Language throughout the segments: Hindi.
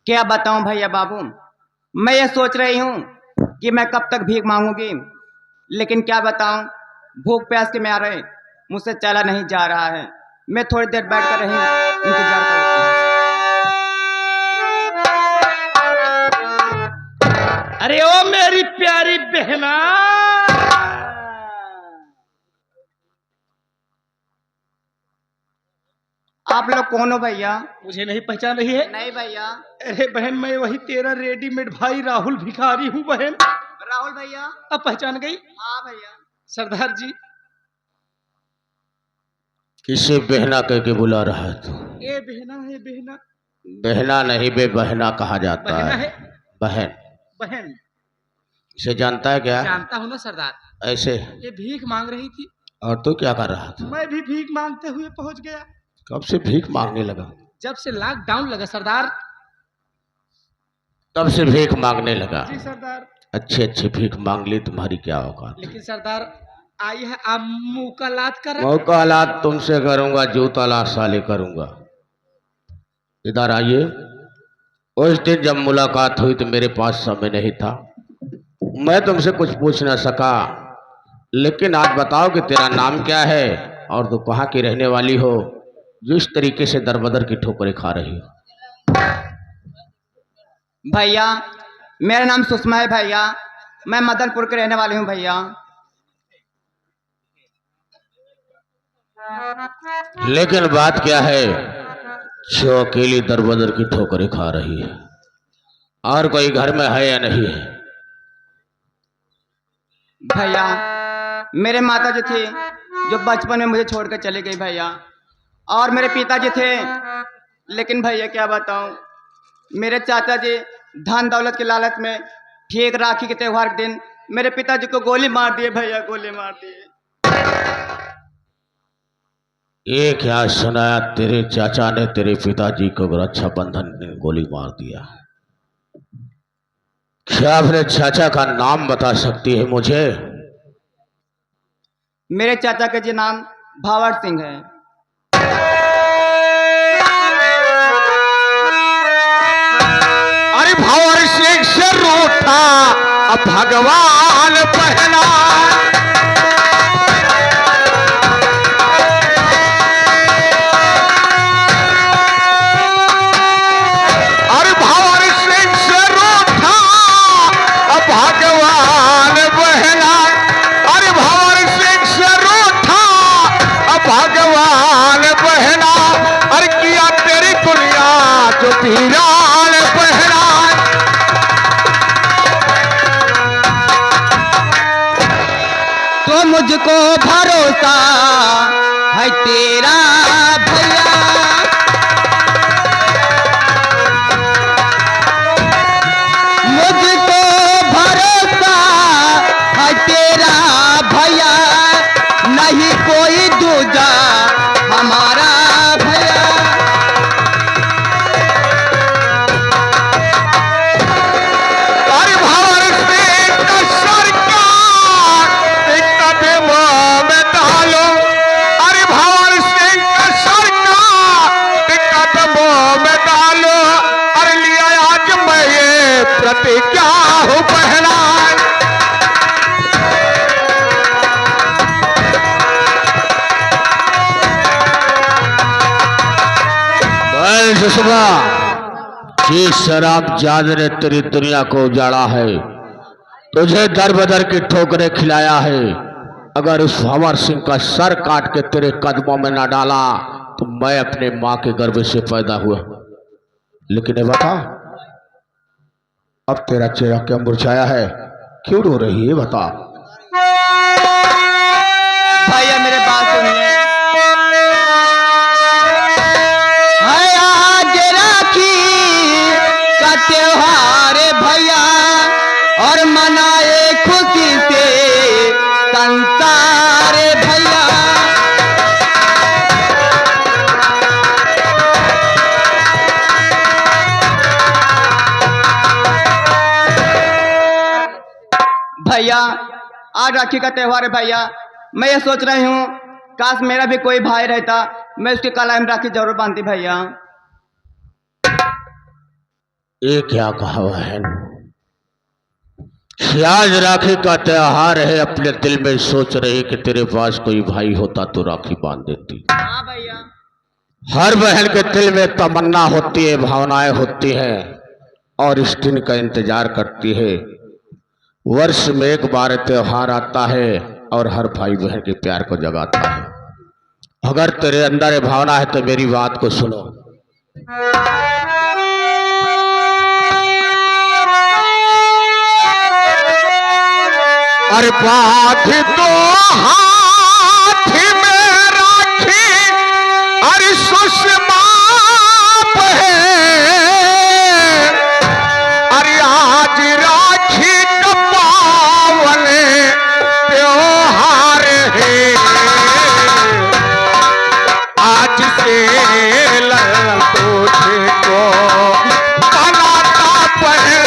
क्या बताऊं भैया बाबू। मैं ये सोच रही हूँ कि मैं कब तक भीख मांगूंगी, लेकिन क्या बताऊं, भूख प्यास के मारे मुझसे चला नहीं जा रहा है। मैं थोड़ी देर बैठ कर रही इंतजार अरे ओ मेरी प्यारी बहना, आप लोग कौन हो भैया? मुझे नहीं पहचान रही है? नहीं भैया। अरे बहन, मैं वही तेरा रेडीमेड भाई राहुल भिखारी हूँ बहन। राहुल भैया? अब पहचान गई? हाँ भैया। सरदार जी। किसे बहना कह के बुला रहा है तू? ए बहना है, बहना। बहना नहीं बे, बहना कहा जाता बहना है। है। बहन। बहन इसे जानता है क्या? जानता हूँ ना सरदार। ऐसे? ये भीख मांग रही थी। और तू क्या कर रहा था? मैं भी भीख मांगते हुए पहुंच गया। कब से भीख मांगने लगा? जब से लॉकडाउन लगा सरदार। तब से भीख मांगने लगा? जी सरदार। अच्छी अच्छी भीख मांग ली, तुम्हारी क्या औकात? लेकिन सरदार आई है आप मुकालात कर। मुकालात तुमसे करूंगा, जूता लात साले करूंगा। इधर आइए। उस दिन जब मुलाकात हुई तो मेरे पास समय नहीं था, मैं तुमसे कुछ पूछ न सका। लेकिन आज बताओ कि तेरा नाम क्या है और तू कहाँ की रहने वाली हो, जिस तरीके से दरबदर की ठोकरें खा रही हो। भैया मेरा नाम सुषमा है भैया। मैं मदनपुर के रहने वाली हूँ भैया। लेकिन बात क्या है जो अकेली दरबदर की ठोकरें खा रही है, और कोई घर में है या नहीं है? भैया मेरे माता जी थी जो बचपन में मुझे छोड़कर चली गई भैया, और मेरे पिताजी थे, लेकिन भैया क्या बताऊं, मेरे चाचा जी धन दौलत के लालच में ठीक राखी के त्योहार के दिन मेरे पिताजी को गोली मार दिए भैया, गोली मार दिए। ये क्या सुनाया, तेरे चाचा ने तेरे पिताजी को रक्षाबंधन में गोली मार दिया? क्या अपने चाचा का नाम बता सकती है मुझे? मेरे चाचा के जी नाम भावर सिंह है। अरे भावर सिंह से रूठा अब भगवान पहना। अरे भावर सिंह से रूठा अब भगवान पहना। अरे भावर सिंह से रूठा अब भगवान पहना। अरे किया तेरी दुनिया जो पीरान पहना। तो मुझको भरोसा है तेरा भैया, मुझको भरोसा है तेरा भैया, नहीं कोई दूजा हमारा भैया। अरे भावर सिंह का सरकार कदम में डालो। अरे भावर सिंह का सरकार कदम में डालो। अरे लिया आज मैं ये प्रतिज्ञा हूँ पहना। सुषमा, जिस शराब जाद ने तेरी दुनिया को उजाड़ा है, तुझे दर बदर की ठोकरें खिलाया है, अगर उस भंवर सिंह का सर काट के तेरे कदमों में ना डाला तो मैं अपने माँ के गर्भ से पैदा हुआ। लेकिन ये बता, अब तेरा चेहरा क्या मुरझाया है, क्यों रो रही है? बता भैया मेरे बात सुनिए। है आज राखी का त्योहार भैया, और मनाए खुशी से संसार भैया। भैया आज राखी का त्योहार है भैया। मैं ये सोच रही हूँ काश मेरा भी कोई भाई रहता, मैं उसके गला में राखी जरूर बांधती भैया। ये क्या कहा बहन? आज राखी का त्योहार है, अपने दिल में सोच रही कि तेरे पास कोई भाई होता तो राखी बांध देती। हाँ भैया। हर बहन के दिल में तमन्ना होती है, भावनाएं होती हैं और इस दिन का इंतजार करती है। वर्ष में एक बार त्योहार आता है और हर भाई बहन के प्यार को जगाता है। अगर तेरे अंदर ये भावना है तो मेरी बात को सुनो। अरे बात तो हाथ में राखी, अरे सुषमा है, अरे आज राखी का पावन त्योहार है। आज से तुझको बनाता है,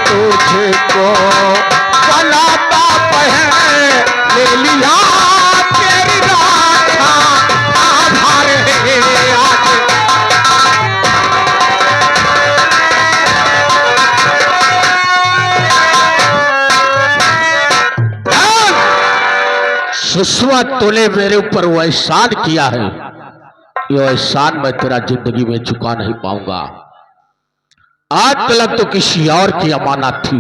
तुझको बनाता है, ले लिया तेरी राखा आधार है आज। सुषमा, तूने मेरे ऊपर वो एहसान किया है, ये एहसान मैं तेरा जिंदगी में चुका नहीं पाऊंगा। आज तक तो किसी और की अमानत थी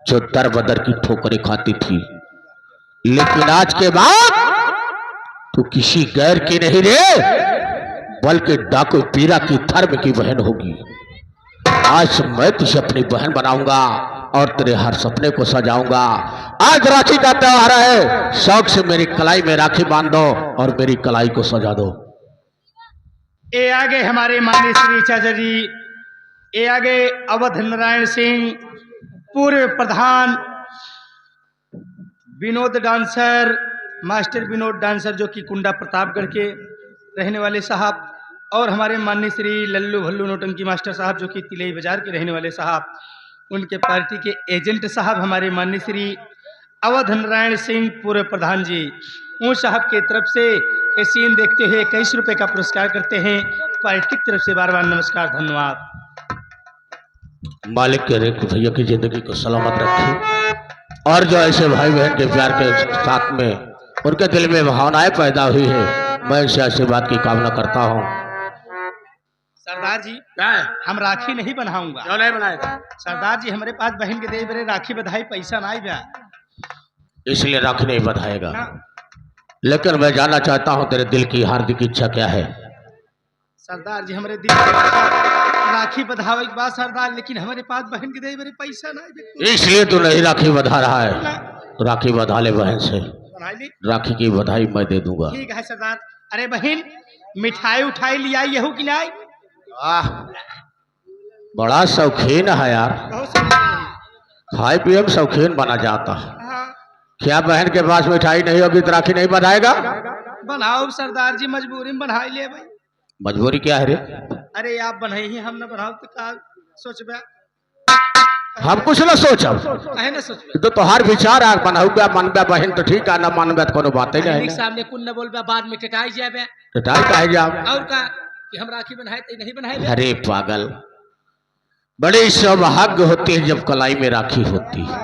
जो दर बदर की ठोकरें खाती थी, लेकिन आज के बाद तू किसी गैर की नहीं रे, बल्कि डाकू पीरा की धर्म की बहन होगी। आज मैं तुझे अपनी बहन बनाऊंगा और तेरे हर सपने को सजाऊंगा। आज राखी का त्योहार है, शौक से मेरी कलाई में राखी बांध दो और मेरी कलाई को सजा दो। ये आगे हमारे माननीय श्री चाचा जी, ये आगे अवध नारायण सिंह, पूर्व प्रधान Vinod dancer, master Vinod dancer जो कि कुंडा प्रतापगढ़ के रहने वाले साहब, और हमारे माननीय श्री लल्लू भल्लू नौटंकी मास्टर साहब जो कि तिलई बाजार के रहने वाले साहब, उनके पार्टी के एजेंट साहब हमारे माननीय श्री अवध नारायण सिंह पूर्व प्रधान जी, उन साहब के तरफ से ये सीन देखते हुए 21 रुपये का पुरस्कार करते हैं। पार्टी की तरफ से बार बार नमस्कार, धन्यवाद। मालिक करे कि भैया की जिंदगी को सलामत रखे और जो ऐसे भाई बहन के प्यार के साथ में उनके दिल में भावनाएं पैदा हुई है, मैं इसे आशीर्वाद की कामना करता हूँ। सरदार जी, हम राखी नहीं बनाऊंगा। क्यों नहीं बनाएगा? सरदार जी, हमारे पास बहन के दे बरे राखी बधाई पैसा ना आया, इसलिए राखी नहीं बधाएगा। लेकिन मैं जानना चाहता हूँ तेरे दिल की हार्दिक इच्छा क्या है? सरदार जी, हमारे दिल की राखी बधावे के बाद सरदार, लेकिन हमारे पास बहन के दे बरे पैसा ना आया, इसलिए तू नहीं राखी बधा रहा है। तो राखी बधा ले बहन से, राखी की बधाई मैं दे दूंगा। ठीक है सरदार। अरे बहन, मिठाई उठाई ले आई हो कि नहीं? बड़ा शौकीन है यार, बहुत शौकीन। खाए पिए में शौकीन बना जाता है। हाँ। क्या बहन के पास मिठाई नहीं होगी तो राखी नहीं बधाएगा? बनाओ सरदार जी, मजबूरी में बना ले भाई। मजबूरी क्या है रे? अरे आप बनाई ही, हम न बनाओ तो का सोचबे? हम कुछ न सोचब, कहे न सोचबे तो तोहार विचार आ बनहुबे मनबे बहन तो ठीक है, न मनबे तो कोनो बात ही नहीं। सामने कुन न बोलबे, बाद में टटाई जाबे। टटाई काहे जा? और का कि हम राखी बनाए तो नहीं बनाए? अरे पागल, बड़ी सौभाग्य होती है जब कलाई में राखी होती है।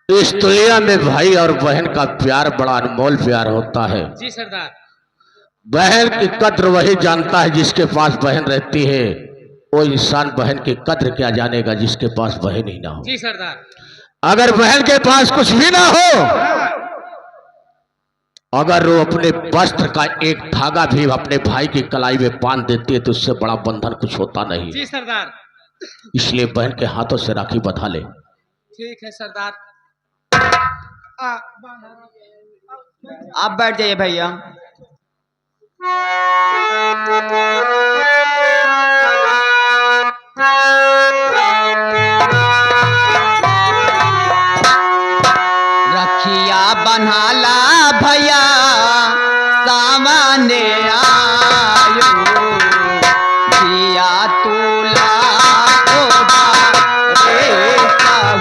इस दुनिया में भाई और बहन का प्यार बड़ा अनमोल प्यार होता है। जी सरदार। बहन की कद्र वही जानता है जिसके पास बहन रहती है। वो इंसान बहन की कद्र क्या जानेगा जिसके पास बहन ही ना हो। जी सरदार। अगर बहन के पास कुछ भी ना हो, अगर वो अपने वस्त्र का एक धागा भी अपने भाई की कलाई में बांध देती है तो उससे बड़ा बंधन कुछ होता नहीं। जी सरदार। इसलिए बहन के हाथों से राखी बंधा ले। ठीक है सरदार। आप बैठ जाइए भैया। रखिया बन्हाला भैया सामने आयो, जिया तुला ओढ़ा रे साहू।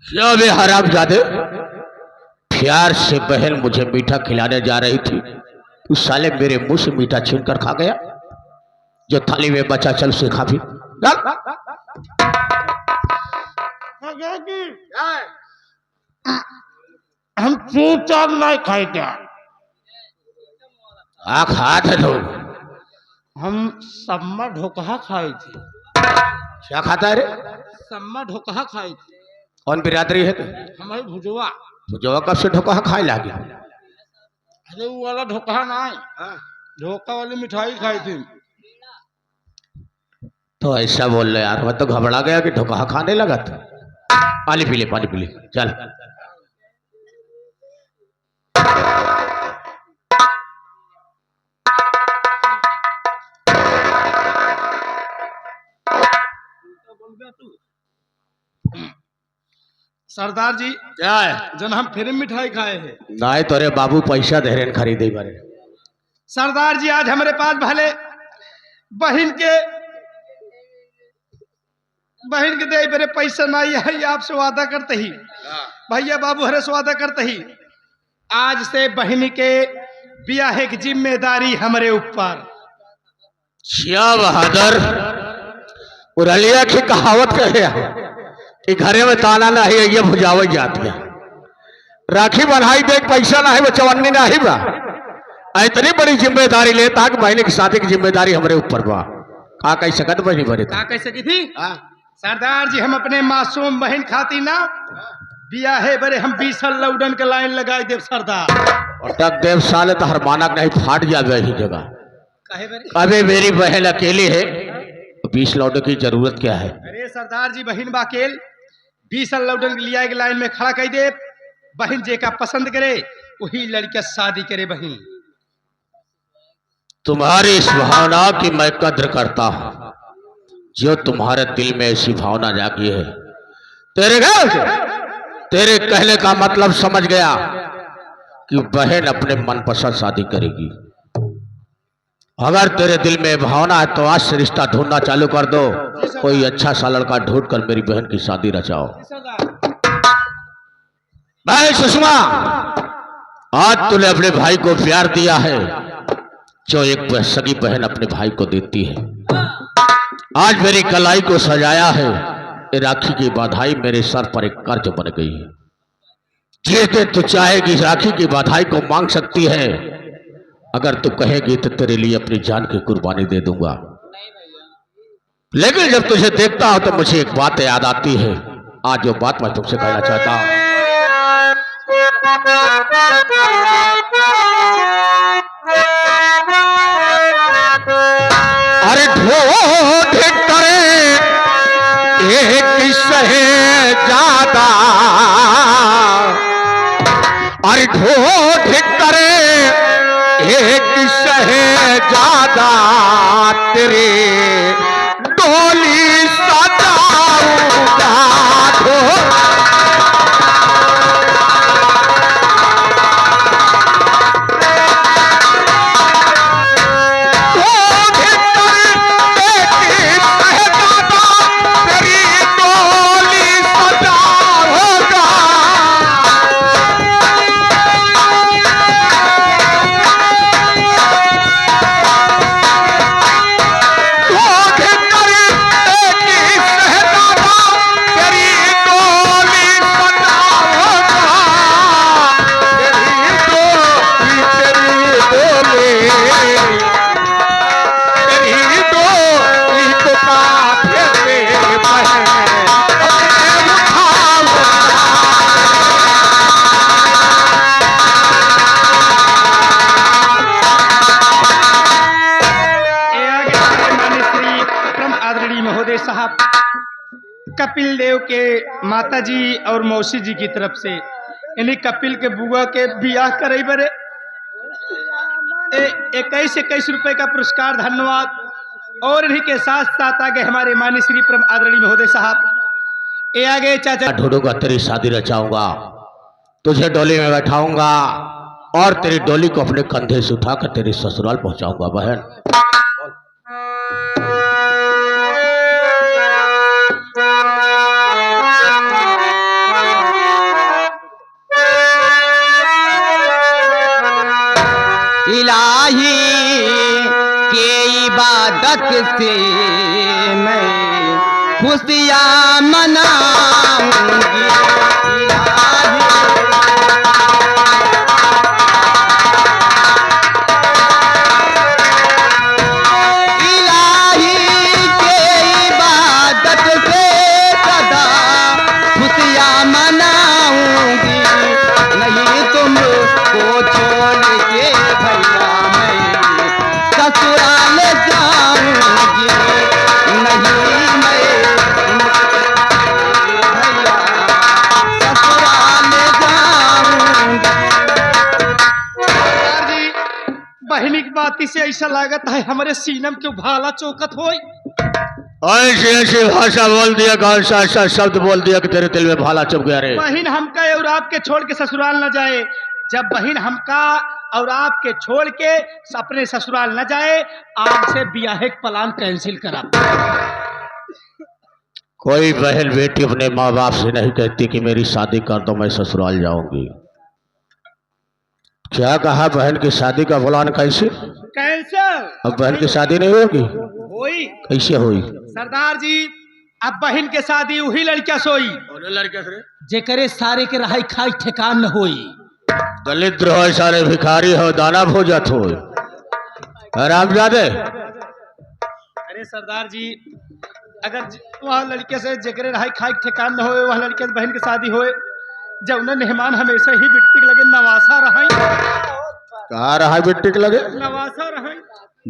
क्या बे हरामजादे, प्यार से बहन मुझे मीठा खिलाने जा रही थी, तू साले मेरे मुंह से मीठा छीन कर खा गया। जो थाली में बचा चल उसे खा भी। हम चूचाप नहीं खाए क्या? खा थे तो हम सम्मा ढोकहा खाए थे। क्या खाता है रे? सम्मा ढोकहा खाए थे। कौन बिरादरी है तू? हमारी भुजवा। जो कब से ढोका खाए लागे? अरे वो वाला ढोकहा नहीं, ढोका वाली मिठाई खाई थी। तो ऐसा बोल रहे यार, मैं तो घबरा गया कि ढोका खाने लगा था। पानी पी ले, पानी पी ले, चल। सरदार जी, क्या है? जन हम फिर मिठाई खाए हैं। नहीं तो रे बाबू पैसा दे रहे खरीदे बारे। सरदार जी, आज हमारे पास भले बहन के दे मेरे पैसा नहीं है, आपसे वादा करते ही भैया बाबू हरे से वादा करते ही आज से बहन के ब्याह की जिम्मेदारी हमारे ऊपर। क्या बहादुर, उरलिया की कहावत कहे कि घरे में ताला नहीं है, ये भुजावत जाती है। राखी बन्हाई देख पैसा ना है, वो चवन्नी ना ही बा। इतनी बड़ी जिम्मेदारी लेता कि बहन की शादी की जिम्मेदारी हमारे ऊपर बा। का कह सकत बनी बने का कह सकी थी? सरदार जी, हम अपने मासूम बहन खाती ना ब्याहे बरे हम 20 लौडन के लाइन लगाए देव सरदार। और तक देव साले तो हर मानक नहीं फाट जावे ही जगह। काहे बरे? अबे मेरी बहन अकेली है, 20 लौटों की जरूरत क्या है? अरे सरदार जी, बहन बाकेल 20 लौडन के लिया के लाइन में खड़ा कर दे। बहन जे का पसंद करे वही लड़का शादी करे। बहन तुम्हारी इस भावना की मैं कद्र करता हूं, जो तुम्हारे दिल में ऐसी भावना जागी है। तेरे घर से तेरे कहने का मतलब समझ गया कि बहन अपने मनपसंद शादी करेगी। अगर तेरे दिल में भावना है तो आज से रिश्ता ढूंढना चालू कर दो। कोई अच्छा सा लड़का ढूंढ कर मेरी बहन की शादी रचाओ। भाई सुषमा, आज तूने अपने भाई को प्यार दिया है जो एक सगी बहन अपने भाई को देती है। आज मेरी कलाई को सजाया है, ये राखी की बधाई मेरे सर पर एक कर्ज बन गई है। जिस दिन तू चाहेगी राखी की बधाई को मांग सकती है। अगर तू कहेगी तो तेरे लिए अपनी जान की कुर्बानी दे दूंगा। लेकिन जब तुझे देखता हूं तो मुझे एक बात याद आती है। आज जो बात मैं तुमसे कहना चाहता हूं। अरे ढूंढ करे एक शहजादा, अरे ढूंढ करे एक शहजादा, तेरे डोली सजाऊंगा। साहब कपिल देव के माता जी और मौसी जी की तरफ से यानी कपिल के बुआ के ब्याह करे बरे 21 रुपए का पुरस्कार। धन्यवाद। और इन्हीं के साथ साथ आगे हमारे माननीय श्री परम आदरणीय महोदय साहब ये आगे चाचा ढूंढूंगा, तेरी शादी रचाऊंगा, तुझे डोली में बैठाऊंगा और तेरी डोली को अपने कंधे से उठाकर तेरे ससुराल पहुंचाऊंगा। बहन इलाही के इबादत से मैं खुशियाँ मनाऊंगी। इलाही के इबादत से सदा खुशियाँ मनाऊंगी। नहीं तुमको छोड़ के भैया मैं ससुराल जाऊंगी। नहीं मैं भैया ससुराल जाऊंगी। सरदार जी, बहनी की बाती से ऐसा लागत है हमारे सीनम के भाला चौकत हो। ऐसी ऐसी भाषा बोल दिया, कौन सा ऐसा शब्द बोल दिया कि तेरे दिल में भाला चुभ गया रे। बहन हमका और आपके छोड़ के ससुराल न जाए। जब बहन हमका और आपके छोड़ के अपने ससुराल न जाए, आज से ब्याह के प्लान कैंसिल करा। कोई बहन बेटी अपने माँ बाप से नहीं कहती कि मेरी शादी कर दो मैं ससुराल जाऊंगी। क्या कहा, बहन की शादी का प्लान कैसे? कैंसिल। अब बहन की शादी नहीं होगी? होई कैसे हुई? सरदार जी, अब बहन के शादी वही लड़किया सोई जेकरे सारे के रहाई खाई ठेकान न होई। दलित हो, सारे भिखारी हो, दाना भोजत हो, हरामजादे। अरे सरदार जी, अगर वह लड़के से जेकरे रहाई खाई ठेकान न होए, वह लड़के से बहन की शादी होए, जब उन्हें मेहमान हमेशा ही बिट्टी के लगे नवासा रहाई। कहा रहा बिट्टी के लगे नवासा रहाई।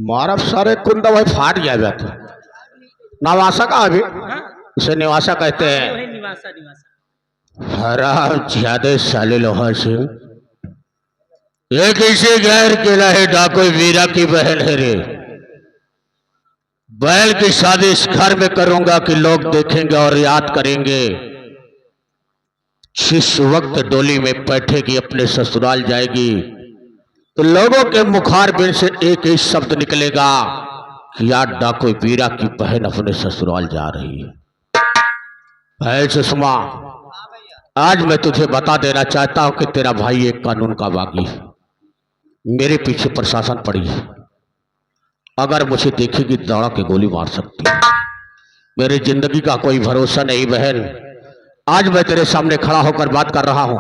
मारा सारे कुंदा भाई फाट गया बैठ। नवासा का अभी उसे निवासा कहते हैं। वही निवासा निवासा। हराम ज्यादा साले लोहा से ये किसी गैर के रहे डाकोई वीरा की बहन है रे। बैल की शादी इस घर में करूंगा कि लोग देखेंगे और याद करेंगे। जिस वक्त डोली में बैठेगी अपने ससुराल जाएगी तो लोगों के मुखार बिन से एक ही शब्द निकलेगा कि यार डाकोई वीरा की बहन अपने ससुराल जा रही है। सुषमा, आज मैं तुझे बता देना चाहता हूं कि तेरा भाई एक कानून का बागी है। मेरे पीछे प्रशासन पड़ी है, अगर मुझे देखेगी दौड़ा के गोली मार सकती है। मेरी जिंदगी का कोई भरोसा नहीं बहन। आज मैं तेरे सामने खड़ा होकर बात कर रहा हूं,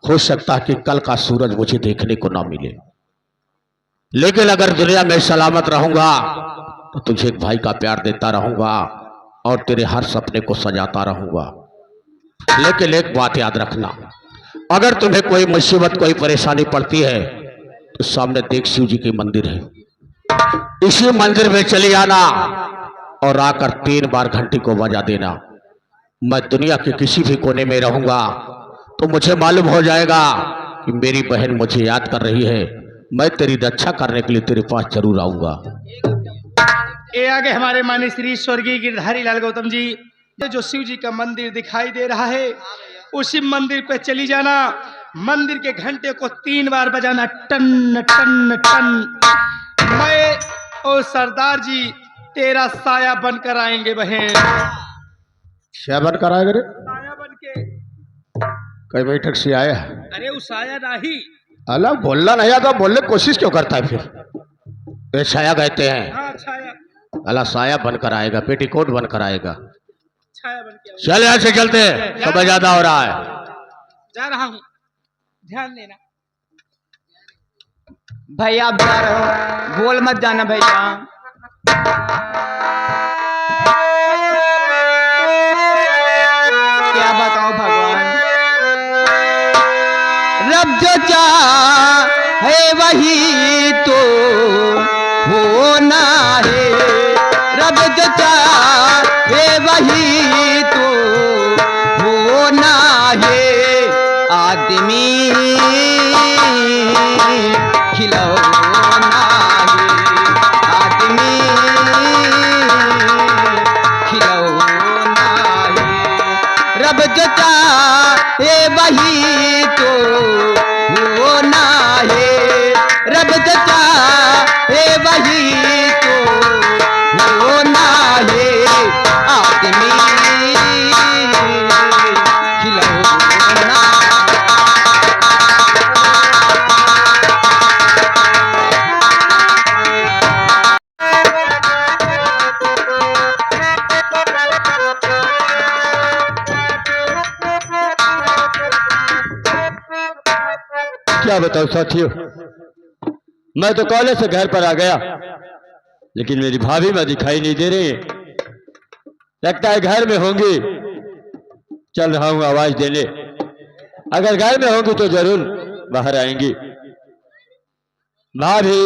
हो सकता है कि कल का सूरज मुझे देखने को ना मिले, लेकिन अगर दुनिया में सलामत रहूंगा तो तुझे एक भाई का प्यार देता रहूंगा और तेरे हर सपने को सजाता रहूंगा। लेकिन एक बात याद रखना, अगर तुम्हें कोई मुसीबत कोई परेशानी पड़ती है तो सामने देख शिव जी की मंदिर है, इसी मंदिर में चली आना और आकर 3 बार घंटी को बजा देना। मैं दुनिया के किसी भी कोने में रहूंगा तो मुझे मालूम हो जाएगा कि मेरी बहन मुझे याद कर रही है। मैं तेरी रक्षा करने के लिए तेरे पास जरूर आऊंगा। ये आगे हमारे माननीय श्री स्वर्गीय गिरधारी लाल गौतम जी, जो शिव जी का मंदिर दिखाई दे रहा है, उसी मंदिर पे चली जाना। मंदिर के घंटे को 3 बार बजाना, टन टन टन। मैं और सरदार जी तेरा साया बनकर आएंगे बहन। क्या बनकर आएगा रे? साया बन के। कई बैठक से आया? अरे वो साया नहीं। अलग बोलना नहीं आता, बोलने की कोशिश क्यों करता है फिर? ये छाया कहते हैं। हाँ छाया। अला साया बनकर आएगा, पेटीकोट बनकर आएगा। छाया बन के। चल यहाँ से चलते हैं, समय ज्यादा हो रहा है। जा रहा हूँ, ध्यान देना। भैया आप जा रहे हो, बोल मत जाना भैया। क्या बताओ भगवान, रब जो चाहे वही तो होना है। रब जो चाहे वही तो होना है। आदमी खिलौना है, आदमी खिलौना है। रब जो चाहे वही तो होना है। रब जो चाहे वही तो होना है। आदमी खिलौना। क्या बताऊं साथियों, मैं तो कॉलेज से घर पर आ गया, लेकिन मेरी भाभी मैं दिखाई नहीं दे रही। लगता है घर में होंगी। चल रहा हूं आवाज देने, अगर घर में होंगी तो जरूर बाहर आएंगी। भाभी